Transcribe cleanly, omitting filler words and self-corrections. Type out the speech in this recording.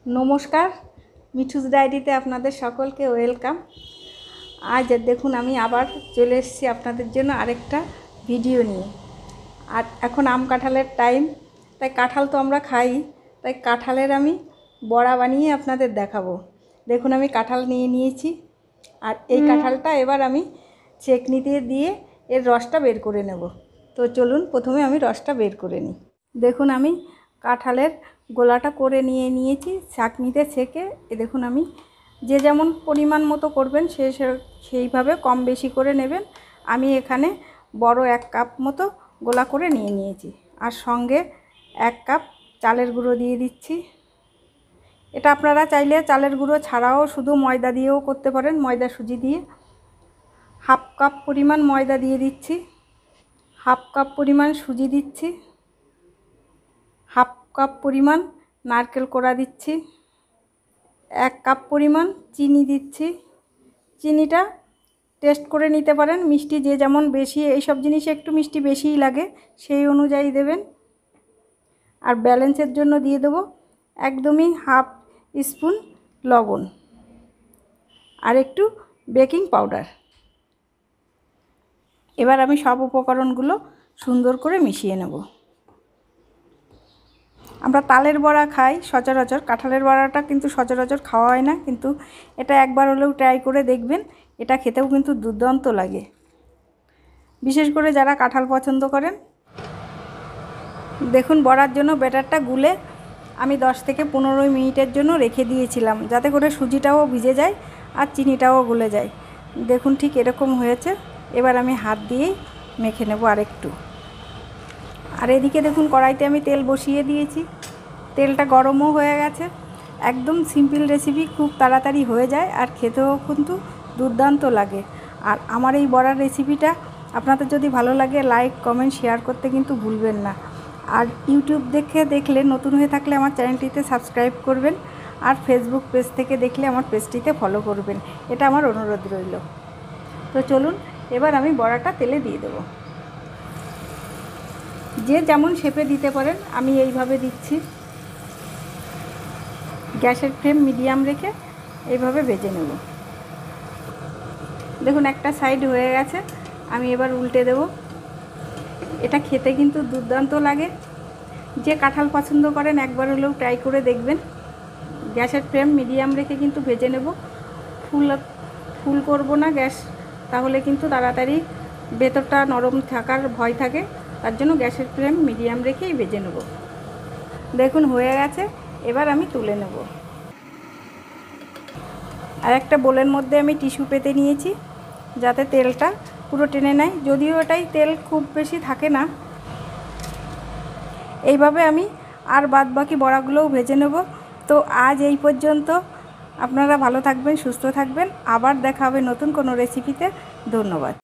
নমস্কার, মিঠুস ডায়েরিতে আপনাদের সকলকে ওয়েলকাম। আজ দেখুন আমি আবার চলে এসেছি আপনাদের জন্য আরেকটা ভিডিও নিয়ে। আর এখন আম কাঁঠালের টাইম, তাই কাঁঠাল তো আমরা খাই, তাই কাঁঠালের আমি বড়া বানিয়ে আপনাদের দেখাবো। দেখুন আমি কাঁঠাল নিয়ে নিয়েছি, আর এই কাঁঠালটা এবার আমি চেকনিতে দিয়ে এর রসটা বের করে নেব। তো চলুন প্রথমে আমি রসটা বের করে নিই। দেখুন আমি কাঁঠালের গোলাটা করে নিয়েছি ছাঁকনিতে ছেঁকে। দেখুন আমি যে যেমন পরিমাণ মতো করবেন সেইভাবে কম বেশি করে নেবেন। আমি এখানে বড় 1 কাপ মতো গোলা করে নিয়েছি, আর সঙ্গে 1 কাপ চালের গুঁড়ো দিয়ে দিচ্ছি। এটা আপনারা চাইলে চালের গুঁড়ো ছাড়াও শুধু ময়দা দিয়েও করতে পারেন, ময়দা সুজি দিয়ে। 1/2 কাপ পরিমাণ ময়দা দিয়ে দিচ্ছি, 1/2 কাপ পরিমাণ সুজি দিচ্ছি, 1/2 কাপ পরিমাণ নারকেল কোড়া দিচ্ছি, 1 কাপ পরিমাণ চিনি দিচ্ছি। চিনিটা টেস্ট করে নিতে পারেন, মিষ্টি যে যেমন বেশি, এইসব জিনিসে একটু মিষ্টি বেশিই লাগে, সেই অনুযায়ী দেবেন। আর ব্যালেন্সের জন্য দিয়ে দেবো একদমই 1/2 স্পুন লবণ আর একটু বেকিং পাউডার। এবার আমি সব উপকরণগুলো সুন্দর করে মিশিয়ে নেব। আমরা তালের বড়া খাই সচরাচর, কাঁঠালের বড়াটা কিন্তু সচরাচর খাওয়া হয় না, কিন্তু এটা একবার হলেও ট্রাই করে দেখবেন। এটা খেতেও কিন্তু দুর্দান্ত লাগে, বিশেষ করে যারা কাঁঠাল পছন্দ করেন। দেখুন বড়ার জন্য ব্যাটারটা গুলে আমি 10 থেকে 15 মিনিটের জন্য রেখে দিয়েছিলাম, যাতে করে সুজিটাও ভিজে যায় আর চিনিটাও গলে যায়। দেখুন ঠিক এরকম হয়েছে। এবার আমি হাত দিয়েই মেখে নেব আরেকটু। আর এদিকে দেখুন কড়াইতে আমি তেল বসিয়ে দিয়েছি, তেলটা গরমও হয়ে গেছে। একদম সিম্পল রেসিপি, খুব তাড়াতাড়ি হয়ে যায় আর খেতেও কিন্তু দুর্দান্ত লাগে। আর আমার এই বড়ার রেসিপিটা আপনাদের যদি ভালো লাগে লাইক কমেন্ট শেয়ার করতে কিন্তু ভুলবেন না। আর ইউটিউব দেখলে নতুন হয়ে থাকলে আমার চ্যানেলটিতে সাবস্ক্রাইব করবেন, আর ফেসবুক পেজ থেকে দেখলে আমার পেজটিতে ফলো করবেন, এটা আমার অনুরোধ রইল। তো চলুন এবার আমি বড়াটা তেলে দিয়ে দেবো। যে যেমন শেপে দিতে পারেন, আমি এইভাবে দিচ্ছি। গ্যাসের ফ্লেম মিডিয়াম রেখে এইভাবে ভেজে নেব। দেখুন একটা সাইড হয়ে গেছে, আমি এবার উল্টে দেব। এটা খেতে কিন্তু দুর্দান্ত লাগে। যে কাঁঠাল পছন্দ করেন একবার হলেও ট্রাই করে দেখবেন। গ্যাসের ফ্লেম মিডিয়াম রেখে কিন্তু ভেজে নেব, ফুল করব না গ্যাস, তাহলে কিন্তু তাড়াতাড়ি ভেতরটা নরম থাকার ভয় থাকে, তার জন্য গ্যাসের ফ্লেম মিডিয়াম রেখেই ভেজে নেব। দেখুন হয়ে গেছে, এবার আমি তুলে নেব। আর একটা বোলের মধ্যে আমি টিস্যু পেতে নিয়েছি, যাতে তেলটা পুরো টেনে নেয়, যদিও এটাই তেল খুব বেশি থাকে না। এইভাবে আমি আর বাদবাকি বড়াগুলোও ভেজে নেব। তো আজ এই পর্যন্ত। আপনারা ভালো থাকবেন, সুস্থ থাকবেন। আবার দেখা হবে নতুন কোনো রেসিপিতে। ধন্যবাদ।